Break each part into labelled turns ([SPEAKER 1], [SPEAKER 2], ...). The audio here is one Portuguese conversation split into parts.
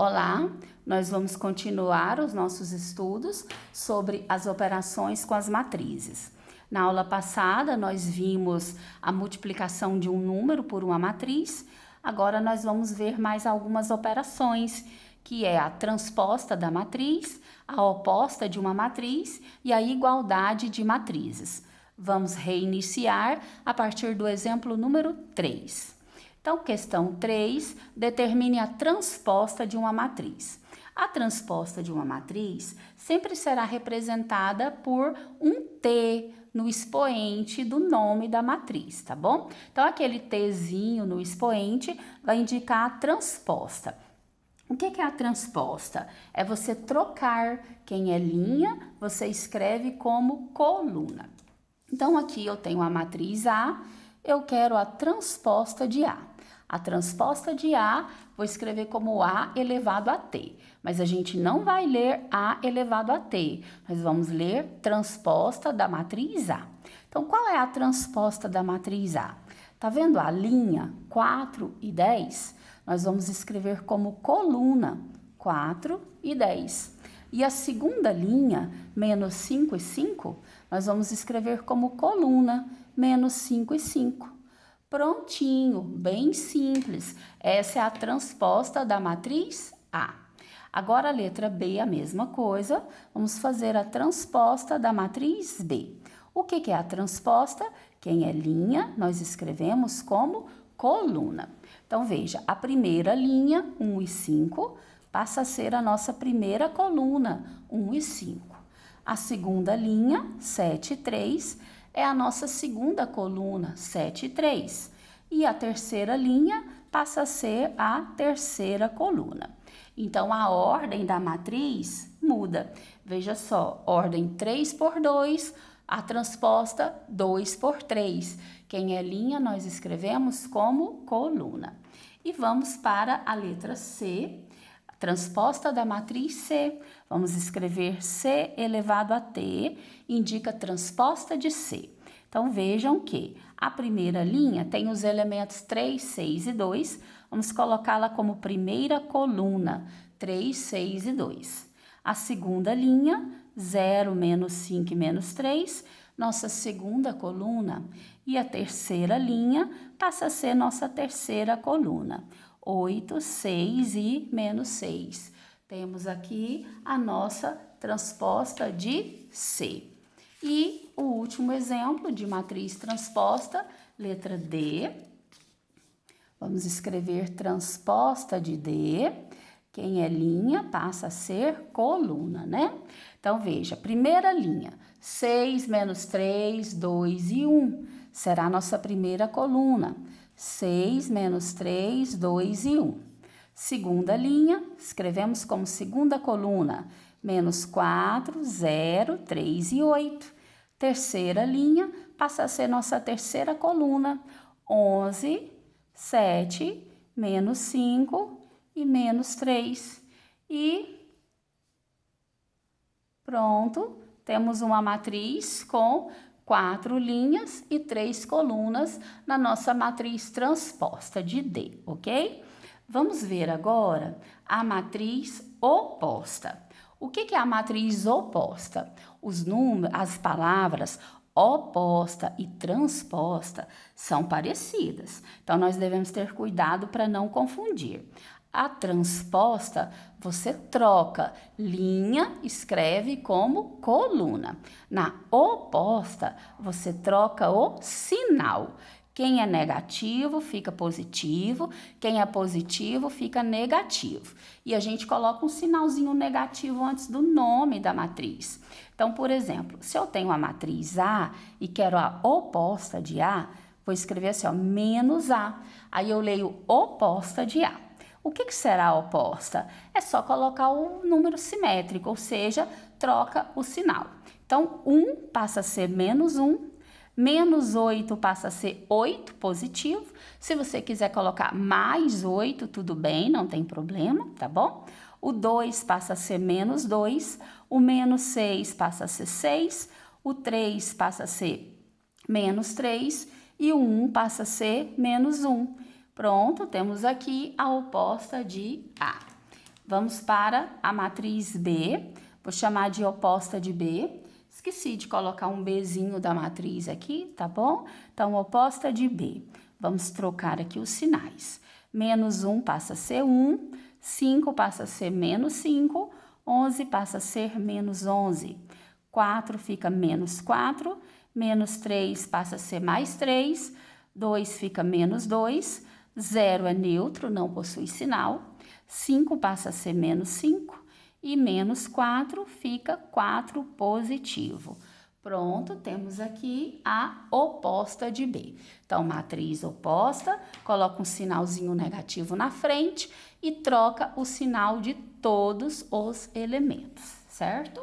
[SPEAKER 1] Olá, nós vamos continuar os nossos estudos sobre as operações com as matrizes. Na aula passada, nós vimos a multiplicação de um número por uma matriz. Agora, nós vamos ver mais algumas operações, que é a transposta da matriz, a oposta de uma matriz e a igualdade de matrizes. Vamos reiniciar a partir do exemplo número 3. Então, questão 3, determine a transposta de uma matriz. A transposta de uma matriz sempre será representada por um T no expoente do nome da matriz, tá bom? Então, aquele Tzinho no expoente vai indicar a transposta. O que é a transposta? É você trocar quem é linha, você escreve como coluna. Então, aqui eu tenho a matriz A, eu quero a transposta de A. A transposta de A, vou escrever como A elevado a T. Mas a gente não vai ler A elevado a T. Nós vamos ler transposta da matriz A. Então, qual é a transposta da matriz A? Tá vendo a linha 4 e 10? Nós vamos escrever como coluna 4 e 10. E a segunda linha, menos 5 e 5, nós vamos escrever como coluna menos 5 e 5. Prontinho, bem simples. Essa é a transposta da matriz A. Agora a letra B, a mesma coisa. Vamos fazer a transposta da matriz B. O que é a transposta? Quem é linha, nós escrevemos como coluna. Então, veja, a primeira linha, 1 e 5, passa a ser a nossa primeira coluna, 1 e 5. A segunda linha, 7 e 3, é a nossa segunda coluna, 7 e 3. E a terceira linha passa a ser a terceira coluna. Então, a ordem da matriz muda. Veja só, ordem 3 por 2, a transposta 2 por 3. Quem é linha, nós escrevemos como coluna. E vamos para a letra C, a transposta da matriz C. Vamos escrever C elevado a T, indica transposta de C. Então, vejam que a primeira linha tem os elementos 3, 6 e 2. Vamos colocá-la como primeira coluna, 3, 6 e 2. A segunda linha, 0, menos 5 e menos 3, nossa segunda coluna. E a terceira linha passa a ser nossa terceira coluna, 8, 6 e menos 6. Temos aqui a nossa transposta de C. E o último exemplo de matriz transposta, letra D. Vamos escrever transposta de D. Quem é linha passa a ser coluna, né? Então, veja, primeira linha, 6 menos 3, 2 e 1. Será a nossa primeira coluna. 6 menos 3, 2 e 1. Segunda linha, escrevemos como segunda coluna. Menos 4, 0, 3 e 8. Terceira linha passa a ser nossa terceira coluna. 11, 7, menos 5 e menos 3. E pronto, temos uma matriz com 4 linhas e 3 colunas na nossa matriz transposta de D, ok? Vamos ver agora a matriz oposta. O que é a matriz oposta? Os números, as palavras oposta e transposta são parecidas. Então, nós devemos ter cuidado para não confundir. A transposta, você troca linha, escreve como coluna. Na oposta, você troca o sinal. Quem é negativo fica positivo, quem é positivo fica negativo. E a gente coloca um sinalzinho negativo antes do nome da matriz. Então, por exemplo, se eu tenho a matriz A e quero a oposta de A, vou escrever assim, ó, menos A. Aí eu leio oposta de A. O que será a oposta? É só colocar o número simétrico, ou seja, troca o sinal. Então, 1 passa a ser menos 1. Menos 8 passa a ser 8 positivo. Se você quiser colocar mais 8, tudo bem, não tem problema, tá bom? O 2 passa a ser menos 2. O menos 6 passa a ser 6. O 3 passa a ser menos 3. E o 1 passa a ser menos 1. Pronto, temos aqui a oposta de A. Vamos para a matriz B, vou chamar de oposta de B. Esqueci de colocar um Bzinho da matriz aqui, tá bom? Então, oposta de B. Vamos trocar aqui os sinais. Menos 1 passa a ser 1, 5 passa a ser menos 5, 11 passa a ser menos 11. 4 fica menos 4, menos 3 passa a ser mais 3, 2 fica menos 2, 0 é neutro, não possui sinal, 5 passa a ser menos 5 e menos 4 fica 4 positivo. Pronto, temos aqui a oposta de B. Então, matriz oposta, coloca um sinalzinho negativo na frente e troca o sinal de todos os elementos, certo?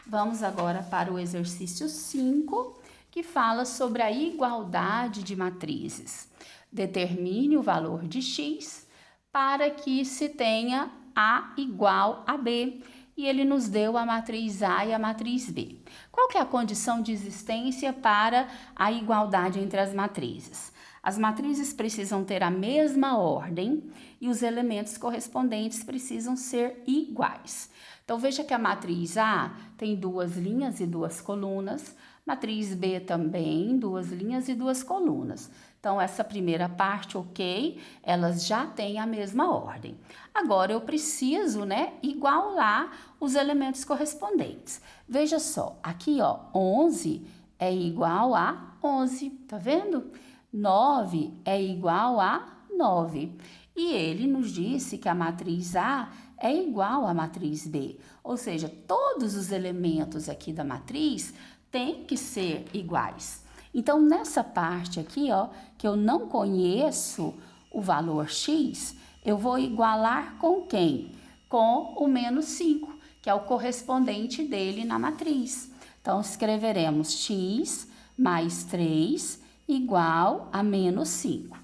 [SPEAKER 1] Vamos agora para o exercício 5, que fala sobre a igualdade de matrizes. Determine o valor de x para que se tenha A igual a B. E ele nos deu a matriz A e a matriz B. Qual que é a condição de existência para a igualdade entre as matrizes? As matrizes precisam ter a mesma ordem e os elementos correspondentes precisam ser iguais. Então, veja que a matriz A tem 2 linhas e 2 colunas, matriz B também, 2 linhas e 2 colunas. Então, essa primeira parte, ok, elas já têm a mesma ordem. Agora, eu preciso, igualar os elementos correspondentes. Veja só, aqui, ó, 11 é igual a 11, tá vendo? 9 é igual a 9. E ele nos disse que a matriz A é igual à matriz B. Ou seja, todos os elementos aqui da matriz têm que ser iguais. Então, nessa parte aqui, ó, que eu não conheço o valor x, eu vou igualar com quem? Com o menos 5, que é o correspondente dele na matriz. Então, escreveremos x mais 3 igual a menos 5.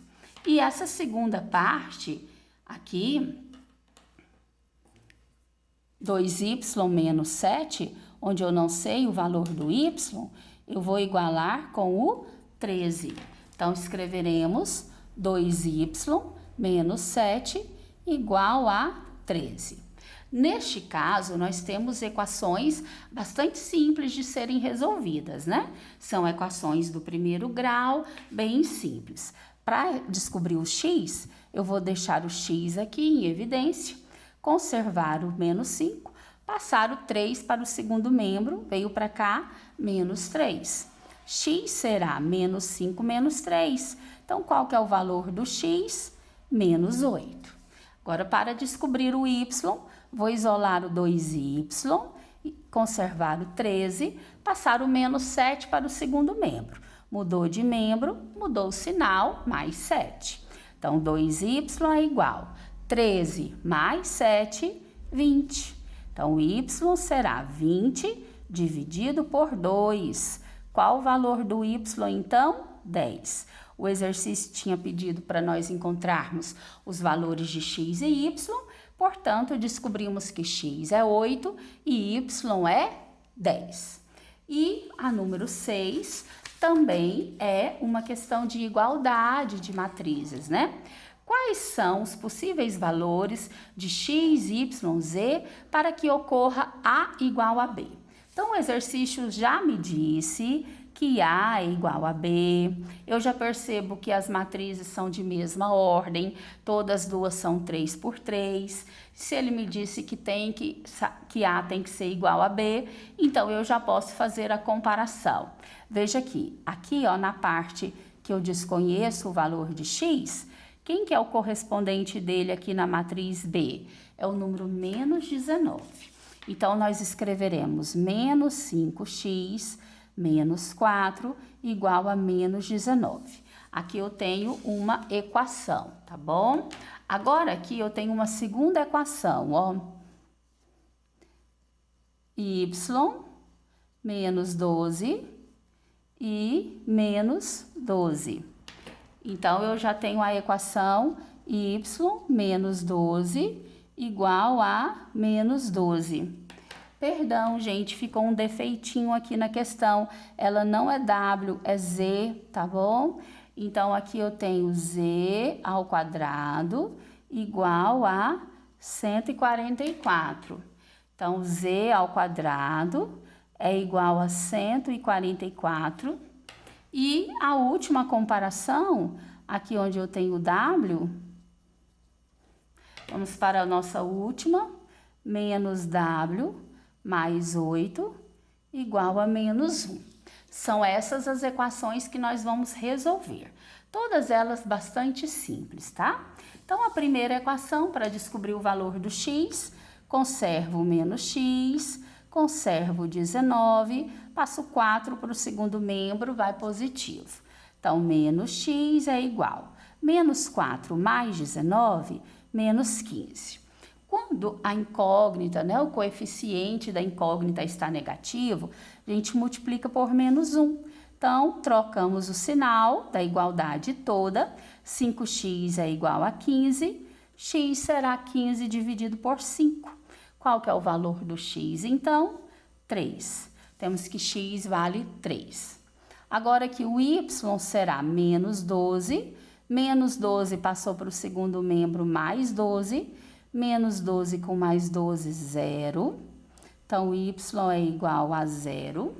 [SPEAKER 1] E essa segunda parte aqui, 2y menos 7, onde eu não sei o valor do y, eu vou igualar com o 13. Então, escreveremos 2y menos 7 igual a 13. Neste caso, nós temos equações bastante simples de serem resolvidas, né? São equações do primeiro grau, bem simples. Para descobrir o x, eu vou deixar o x aqui em evidência, conservar o menos 5, passar o 3 para o segundo membro, veio para cá, menos 3. X será menos 5 menos 3. Então, qual que é o valor do x? Menos 8. Agora, para descobrir o y, vou isolar o 2y, conservar o 13, passar o menos 7 para o segundo membro. Mudou de membro, mudou o sinal, mais 7. Então, 2y é igual 13 mais 7, 20. Então, o y será 20 dividido por 2. Qual o valor do y, então? 10. O exercício tinha pedido para nós encontrarmos os valores de x e y, portanto, descobrimos que x é 8 e y é 10. E a número 6 também é uma questão de igualdade de matrizes, né? Quais são os possíveis valores de x, y, z para que ocorra A igual a B? Então, o exercício já me disse que A é igual a B. Eu já percebo que as matrizes são de mesma ordem, todas duas são 3 por 3. Se ele me disse que A tem que ser igual a B, então eu já posso fazer a comparação. Veja aqui ó, na parte que eu desconheço o valor de x, quem que é o correspondente dele aqui na matriz B? É o número menos 19. Então, nós escreveremos menos 5x menos 4 igual a menos 19. Aqui eu tenho uma equação, tá bom? Agora, aqui eu tenho uma segunda equação, ó. Y menos 12 e menos 12. Então, eu já tenho a equação y menos 12 igual a menos 12. Perdão, gente, ficou um defeitinho aqui na questão. Ela não é W, é Z, tá bom? Então, aqui eu tenho Z ao quadrado igual a 144. Então, z ao quadrado é igual a 144. E a última comparação, aqui onde eu tenho o w, vamos para a nossa última, menos w mais 8 igual a menos 1. São essas as equações que nós vamos resolver. Todas elas bastante simples, tá? Então, a primeira equação, para descobrir o valor do x, conservo o menos x, conservo 19, passo 4 para o segundo membro, vai positivo. Então, menos x é igual a menos 4 mais 19, menos 15. Quando a incógnita, né, o coeficiente da incógnita está negativo, a gente multiplica por menos 1. Então, trocamos o sinal da igualdade toda, 5x é igual a 15, x será 15 dividido por 5. Qual que é o valor do x, então? 3. Temos que x vale 3. Agora que o y será menos 12 passou para o segundo membro, mais 12, menos 12 com mais 12, 0. Então, y é igual a 0.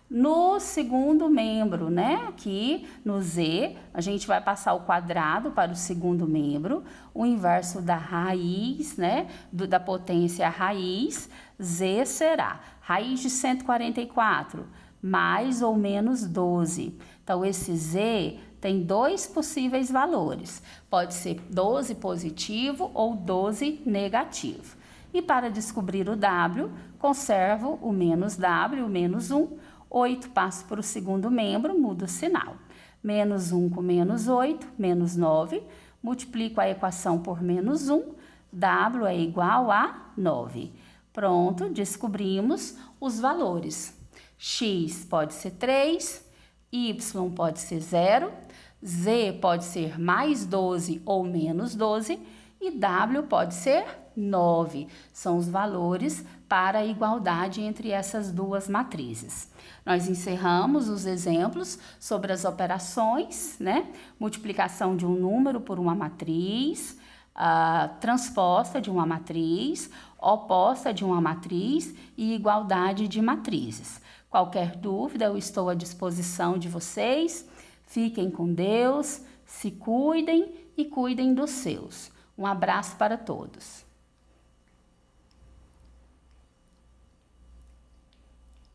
[SPEAKER 1] No segundo membro, né, aqui no z, a gente vai passar o quadrado para o segundo membro, o inverso da raiz, né, da potência raiz, z será raiz de 144, mais ou menos 12. Então, esse z tem dois possíveis valores, pode ser 12 positivo ou 12 negativo. E para descobrir o w, conservo o menos w, o menos 1, 8 passo para o segundo membro, muda o sinal. Menos 1 com menos 8, menos 9. Multiplico a equação por menos 1, w é igual a 9. Pronto, descobrimos os valores. X pode ser 3, y pode ser 0, z pode ser mais 12 ou menos 12 e w pode ser 9. São os valores para a igualdade entre essas duas matrizes. Nós encerramos os exemplos sobre as operações, né? Multiplicação de um número por uma matriz, transposta de uma matriz, oposta de uma matriz e igualdade de matrizes. Qualquer dúvida, eu estou à disposição de vocês. Fiquem com Deus, se cuidem e cuidem dos seus. Um abraço para todos.